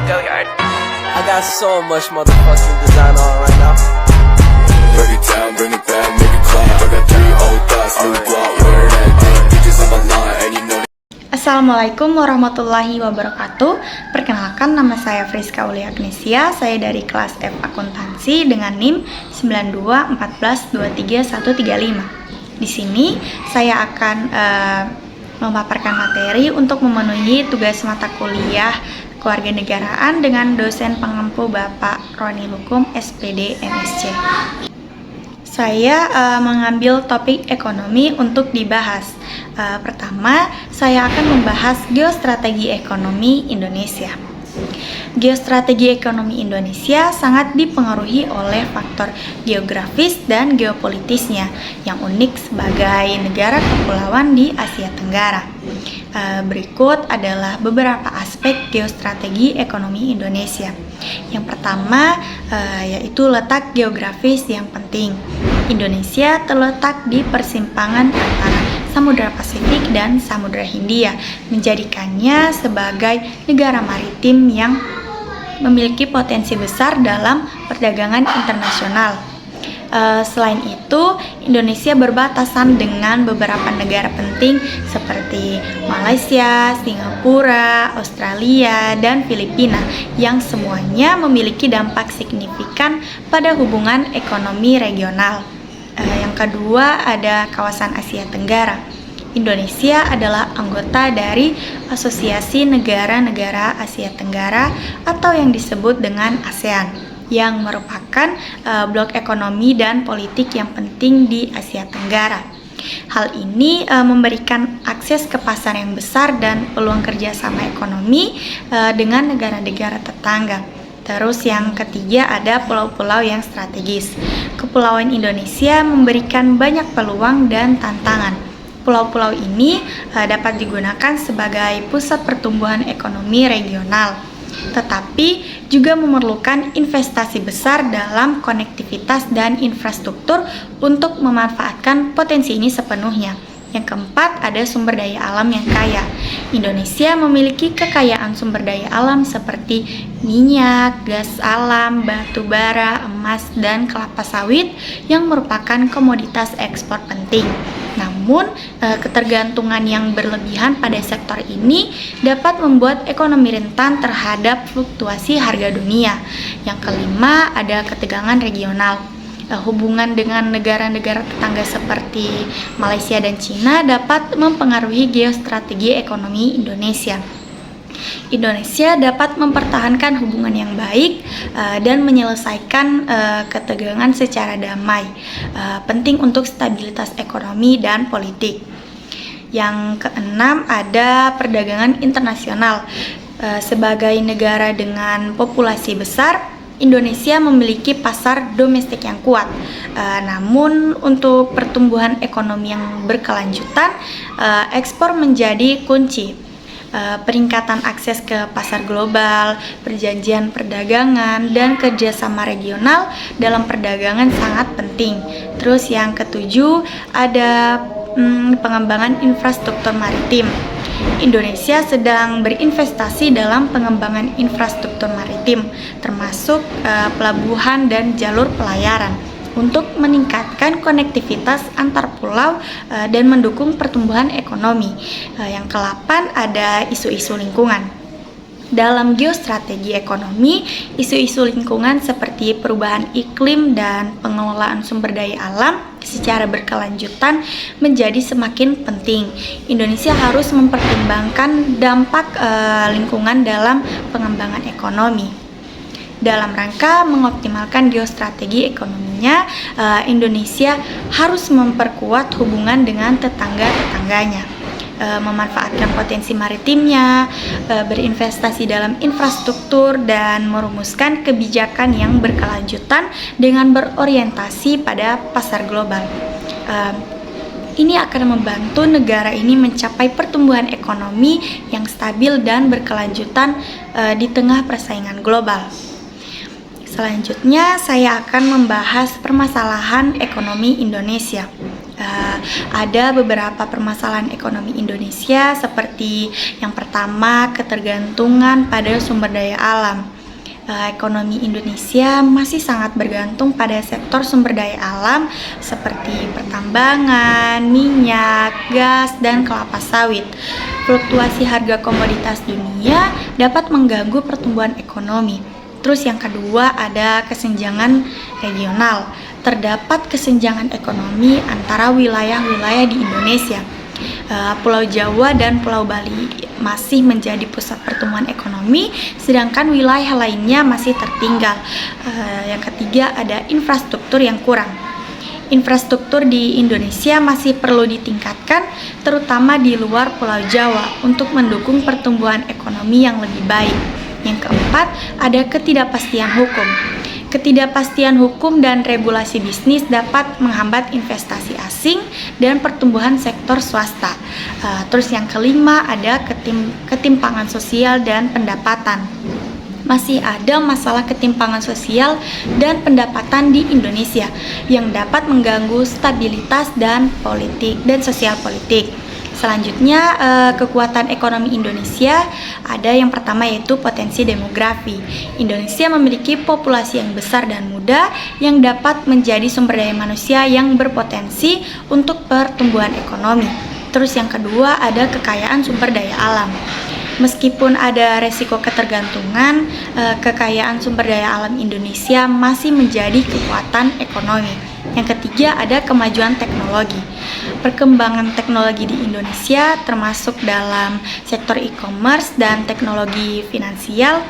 I got so much motherfucking design on right now. Break it down, bring it back, make it clap. I got 3 old thoughts, new block, where that thing, bitches on my line, and you know. Assalamualaikum warahmatullahi wabarakatuh. Perkenalkan, nama saya Friska Aulia Agnesia. Saya dari kelas F Akuntansi dengan NIM 9214233135. Di sini saya akan memaparkan materi untuk memenuhi tugas mata kuliah kewarganegaraan dengan dosen pengampu Bapak Roni Lukum, SPD, MSc. Saya mengambil topik ekonomi untuk dibahas. Pertama, saya akan membahas geostrategi ekonomi Indonesia. Geostrategi ekonomi Indonesia sangat dipengaruhi oleh faktor geografis dan geopolitisnya yang unik sebagai negara kepulauan di Asia Tenggara. Berikut adalah beberapa aspek geostrategi ekonomi Indonesia. Yang pertama yaitu letak geografis yang penting. Indonesia terletak di persimpangan antara Samudra Pasifik dan Samudra Hindia, menjadikannya sebagai negara maritim yang memiliki potensi besar dalam perdagangan internasional. Selain itu, Indonesia berbatasan dengan beberapa negara penting seperti Malaysia, Singapura, Australia, dan Filipina yang semuanya memiliki dampak signifikan pada hubungan ekonomi regional. Yang kedua ada kawasan Asia Tenggara. Indonesia adalah anggota dari Asosiasi Negara-Negara Asia Tenggara atau yang disebut dengan ASEAN, yang merupakan blok ekonomi dan politik yang penting di Asia Tenggara. Hal ini memberikan akses ke pasar yang besar dan peluang kerjasama ekonomi dengan negara-negara tetangga. Terus yang ketiga ada pulau-pulau yang strategis. Kepulauan Indonesia memberikan banyak peluang dan tantangan. Pulau-pulau ini dapat digunakan sebagai pusat pertumbuhan ekonomi regional, tetapi juga memerlukan investasi besar dalam konektivitas dan infrastruktur untuk memanfaatkan potensi ini sepenuhnya. Yang keempat, ada sumber daya alam yang kaya. Indonesia memiliki kekayaan sumber daya alam seperti minyak, gas alam, batu bara, emas, dan kelapa sawit yang merupakan komoditas ekspor penting. Namun, ketergantungan yang berlebihan pada sektor ini dapat membuat ekonomi rentan terhadap fluktuasi harga dunia. Yang kelima, ada ketegangan regional. Hubungan dengan negara-negara tetangga seperti Malaysia dan Cina dapat mempengaruhi geostrategi ekonomi Indonesia. Indonesia dapat mempertahankan hubungan yang baik dan menyelesaikan ketegangan secara damai, penting untuk stabilitas ekonomi dan politik. Yang keenam ada perdagangan internasional. Sebagai negara dengan populasi besar, Indonesia memiliki pasar domestik yang kuat. Namun untuk pertumbuhan ekonomi yang berkelanjutan, ekspor menjadi kunci. Peningkatan akses ke pasar global, perjanjian perdagangan, dan kerjasama regional dalam perdagangan sangat penting. Terus yang ketujuh ada pengembangan infrastruktur maritim. Indonesia sedang berinvestasi dalam pengembangan infrastruktur maritim, termasuk pelabuhan dan jalur pelayaran, untuk meningkatkan konektivitas antar pulau dan mendukung pertumbuhan ekonomi. Yang ke-8 ada isu-isu lingkungan. Dalam geostrategi ekonomi, isu-isu lingkungan seperti perubahan iklim dan pengelolaan sumber daya alam secara berkelanjutan menjadi semakin penting. Indonesia harus mempertimbangkan dampak lingkungan dalam pengembangan ekonomi. Dalam rangka mengoptimalkan geostrategi ekonominya, Indonesia harus memperkuat hubungan dengan tetangga-tetangganya, memanfaatkan potensi maritimnya, berinvestasi dalam infrastruktur, dan merumuskan kebijakan yang berkelanjutan dengan berorientasi pada pasar global. Ini akan membantu negara ini mencapai pertumbuhan ekonomi yang stabil dan berkelanjutan di tengah persaingan global. Selanjutnya, saya akan membahas permasalahan ekonomi Indonesia. Ada beberapa permasalahan ekonomi Indonesia, seperti yang pertama, ketergantungan pada sumber daya alam. Ekonomi Indonesia masih sangat bergantung pada sektor sumber daya alam seperti pertambangan, minyak, gas, dan kelapa sawit. Fluktuasi harga komoditas dunia dapat mengganggu pertumbuhan ekonomi. Terus yang kedua, ada kesenjangan regional. Terdapat kesenjangan ekonomi antara wilayah-wilayah di Indonesia. Pulau Jawa dan Pulau Bali masih menjadi pusat pertumbuhan ekonomi, sedangkan wilayah lainnya masih tertinggal. Yang ketiga, ada infrastruktur yang kurang. Infrastruktur di Indonesia masih perlu ditingkatkan, terutama di luar Pulau Jawa, untuk mendukung pertumbuhan ekonomi yang lebih baik. Yang keempat, ada ketidakpastian hukum. Ketidakpastian hukum dan regulasi bisnis dapat menghambat investasi asing dan pertumbuhan sektor swasta. Terus yang kelima, ada ketimpangan sosial dan pendapatan. Masih ada masalah ketimpangan sosial dan pendapatan di Indonesia yang dapat mengganggu stabilitas dan sosial politik. Selanjutnya, kekuatan ekonomi Indonesia ada yang pertama, yaitu potensi demografi. Indonesia memiliki populasi yang besar dan muda yang dapat menjadi sumber daya manusia yang berpotensi untuk pertumbuhan ekonomi. Terus yang kedua, ada kekayaan sumber daya alam. Meskipun ada resiko ketergantungan, kekayaan sumber daya alam Indonesia masih menjadi kekuatan ekonomi. Yang ketiga, ada kemajuan teknologi. Perkembangan teknologi di Indonesia termasuk dalam sektor e-commerce dan teknologi finansial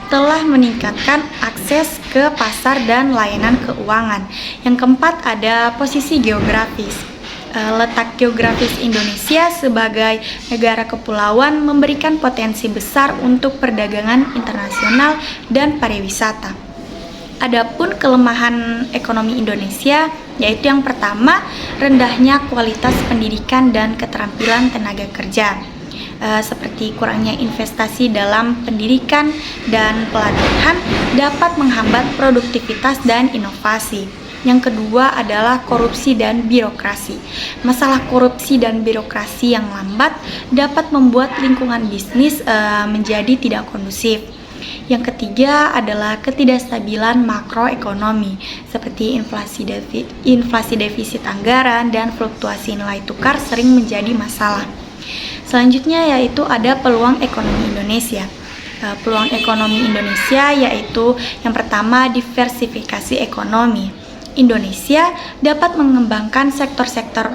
telah meningkatkan akses ke pasar dan layanan keuangan. Yang keempat, ada posisi geografis. Letak geografis Indonesia sebagai negara kepulauan memberikan potensi besar untuk perdagangan internasional dan pariwisata. Adapun kelemahan ekonomi Indonesia, yaitu yang pertama, rendahnya kualitas pendidikan dan keterampilan tenaga kerja, seperti kurangnya investasi dalam pendidikan dan pelatihan dapat menghambat produktivitas dan inovasi. Yang kedua adalah korupsi dan birokrasi. Masalah korupsi dan birokrasi yang lambat dapat membuat lingkungan bisnis menjadi tidak kondusif. Yang ketiga adalah ketidakstabilan makroekonomi, seperti inflasi defisit anggaran dan fluktuasi nilai tukar sering menjadi masalah. Selanjutnya yaitu ada peluang ekonomi Indonesia. Peluang ekonomi Indonesia yaitu yang pertama, diversifikasi ekonomi. Indonesia dapat mengembangkan sektor-sektor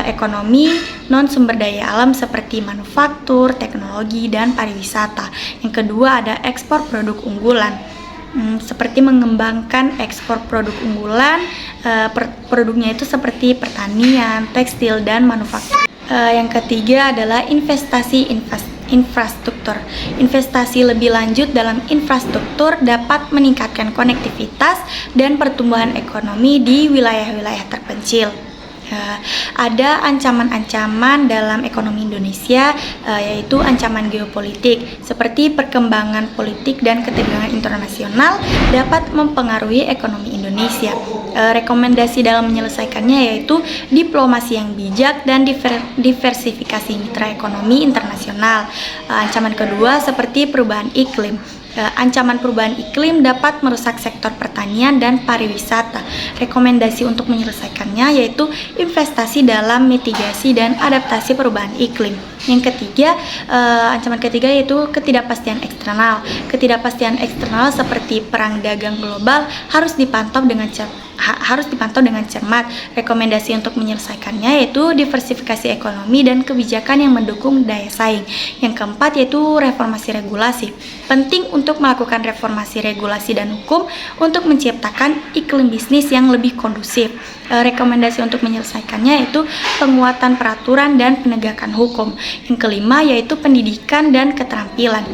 ekonomi non sumber daya alam seperti manufaktur, teknologi, dan pariwisata. Yang kedua ada ekspor produk unggulan, seperti mengembangkan ekspor produk unggulan, produknya itu seperti pertanian, tekstil, dan manufaktur. Yang ketiga adalah investasi infrastruktur. Investasi lebih lanjut dalam infrastruktur dapat meningkatkan konektivitas dan pertumbuhan ekonomi di wilayah-wilayah terpencil. Ada ancaman-ancaman dalam ekonomi Indonesia, yaitu ancaman geopolitik, seperti perkembangan politik dan ketegangan internasional dapat mempengaruhi ekonomi Indonesia. Rekomendasi dalam menyelesaikannya yaitu diplomasi yang bijak dan diversifikasi mitra ekonomi internasional. Ancaman kedua seperti perubahan iklim. Ancaman perubahan iklim dapat merusak sektor pertanian dan pariwisata. Rekomendasi untuk menyelesaikannya yaitu investasi dalam mitigasi dan adaptasi perubahan iklim. Yang ketiga, ancaman ketiga yaitu ketidakpastian eksternal. Ketidakpastian eksternal seperti perang dagang global harus dipantau dengan cermat. Rekomendasi untuk menyelesaikannya yaitu diversifikasi ekonomi dan kebijakan yang mendukung daya saing. Yang keempat yaitu reformasi regulasi. Penting untuk melakukan reformasi regulasi dan hukum untuk menciptakan iklim bisnis yang lebih kondusif. Rekomendasi untuk menyelesaikannya yaitu penguatan peraturan dan penegakan hukum. Yang kelima yaitu pendidikan dan keterampilan.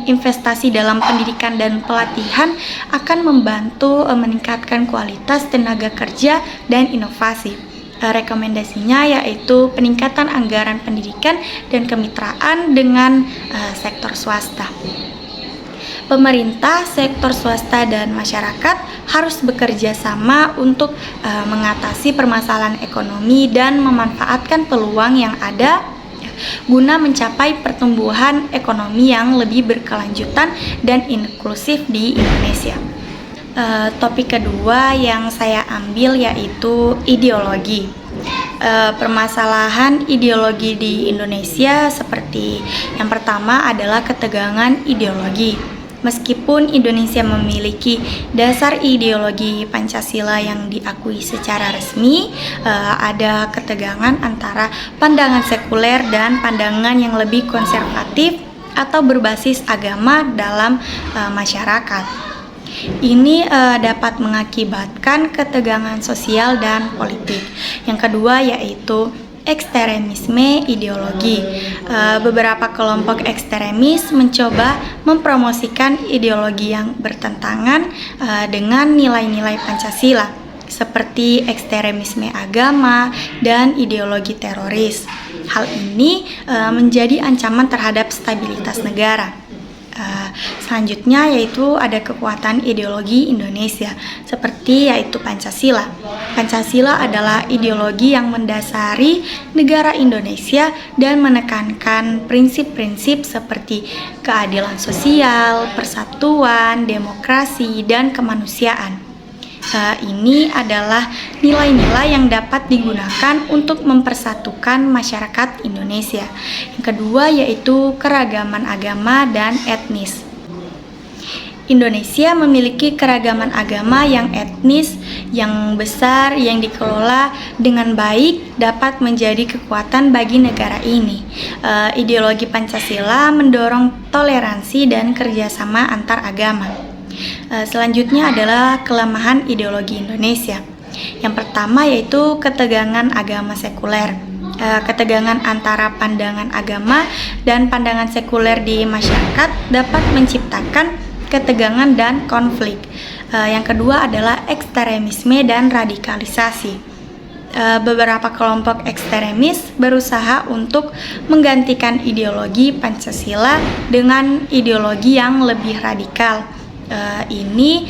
Investasi dalam pendidikan dan pelatihan akan membantu meningkatkan kualitas tenaga kerja dan inovasi. Rekomendasinya yaitu peningkatan anggaran pendidikan dan kemitraan dengan sektor swasta. Pemerintah, sektor swasta, dan masyarakat harus bekerja sama untuk mengatasi permasalahan ekonomi dan memanfaatkan peluang yang ada guna mencapai pertumbuhan ekonomi yang lebih berkelanjutan dan inklusif di Indonesia. Topik kedua yang saya ambil yaitu ideologi. Permasalahan ideologi di Indonesia seperti yang pertama adalah ketegangan ideologi. Meskipun Indonesia memiliki dasar ideologi Pancasila yang diakui secara resmi, ada ketegangan antara pandangan sekuler dan pandangan yang lebih konservatif atau berbasis agama dalam masyarakat. Ini dapat mengakibatkan ketegangan sosial dan politik. Yang kedua yaitu ekstremisme ideologi. Beberapa kelompok ekstremis mencoba mempromosikan ideologi yang bertentangan dengan nilai-nilai Pancasila, seperti ekstremisme agama dan ideologi teroris. Hal ini menjadi ancaman terhadap stabilitas negara. Selanjutnya yaitu ada kekuatan ideologi Indonesia seperti yaitu Pancasila. Pancasila adalah ideologi yang mendasari negara Indonesia dan menekankan prinsip-prinsip seperti keadilan sosial, persatuan, demokrasi, dan kemanusiaan. Ini adalah nilai-nilai yang dapat digunakan untuk mempersatukan masyarakat Indonesia. Yang kedua yaitu keragaman agama dan etnis. Indonesia memiliki keragaman agama yang etnis yang besar yang dikelola dengan baik dapat menjadi kekuatan bagi negara ini. Ideologi Pancasila mendorong toleransi dan kerjasama antar agama. Selanjutnya adalah kelemahan ideologi Indonesia. Yang pertama yaitu ketegangan agama sekuler. Ketegangan antara pandangan agama dan pandangan sekuler di masyarakat dapat menciptakan ketegangan dan konflik. Yang kedua adalah ekstremisme dan radikalisasi. Beberapa kelompok ekstremis berusaha untuk menggantikan ideologi Pancasila dengan ideologi yang lebih radikal. Ini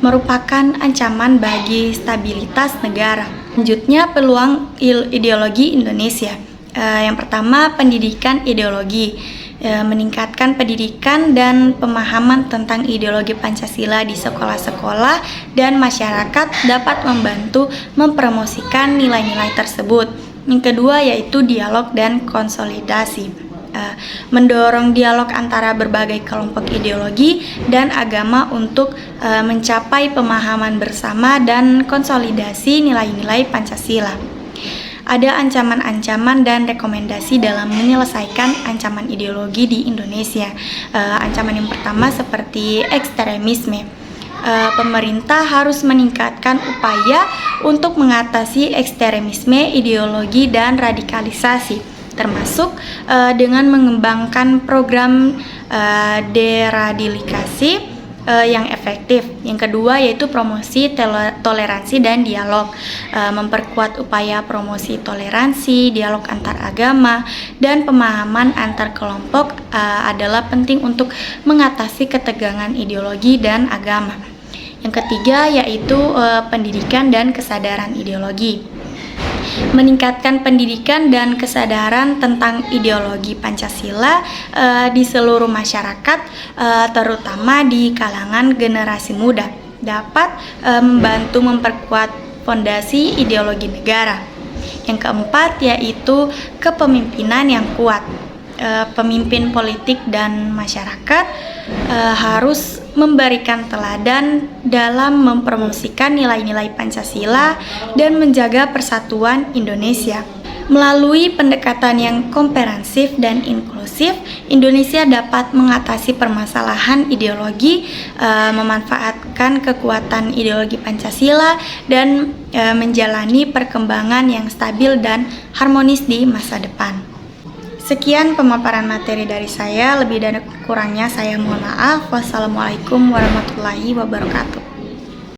merupakan ancaman bagi stabilitas negara. Selanjutnya, peluang ideologi Indonesia. Yang pertama, pendidikan ideologi. Meningkatkan pendidikan dan pemahaman tentang ideologi Pancasila di sekolah-sekolah dan masyarakat dapat membantu mempromosikan nilai-nilai tersebut. Yang kedua yaitu dialog dan konsolidasi. Mendorong dialog antara berbagai kelompok ideologi dan agama untuk mencapai pemahaman bersama dan konsolidasi nilai-nilai Pancasila. Ada ancaman-ancaman dan rekomendasi dalam menyelesaikan ancaman ideologi di Indonesia. Ancaman yang pertama seperti ekstremisme. Pemerintah harus meningkatkan upaya untuk mengatasi ekstremisme ideologi dan radikalisasi, termasuk dengan mengembangkan program deradikalisasi yang efektif. Yang kedua yaitu promosi toleransi dan dialog. Memperkuat upaya promosi toleransi, dialog antar agama, dan pemahaman antar kelompok adalah penting untuk mengatasi ketegangan ideologi dan agama. Yang ketiga yaitu pendidikan dan kesadaran ideologi. Meningkatkan pendidikan dan kesadaran tentang ideologi Pancasila di seluruh masyarakat, terutama di kalangan generasi muda, dapat membantu memperkuat fondasi ideologi negara. Yang keempat yaitu kepemimpinan yang kuat. Pemimpin politik dan masyarakat harus memberikan teladan dalam mempromosikan nilai-nilai Pancasila dan menjaga persatuan Indonesia. Melalui pendekatan yang komprehensif dan inklusif, Indonesia dapat mengatasi permasalahan ideologi, memanfaatkan kekuatan ideologi Pancasila, dan menjalani perkembangan yang stabil dan harmonis di masa depan. Sekian pemaparan materi dari saya, lebih dan kurangnya saya mohon maaf. Wassalamualaikum warahmatullahi wabarakatuh.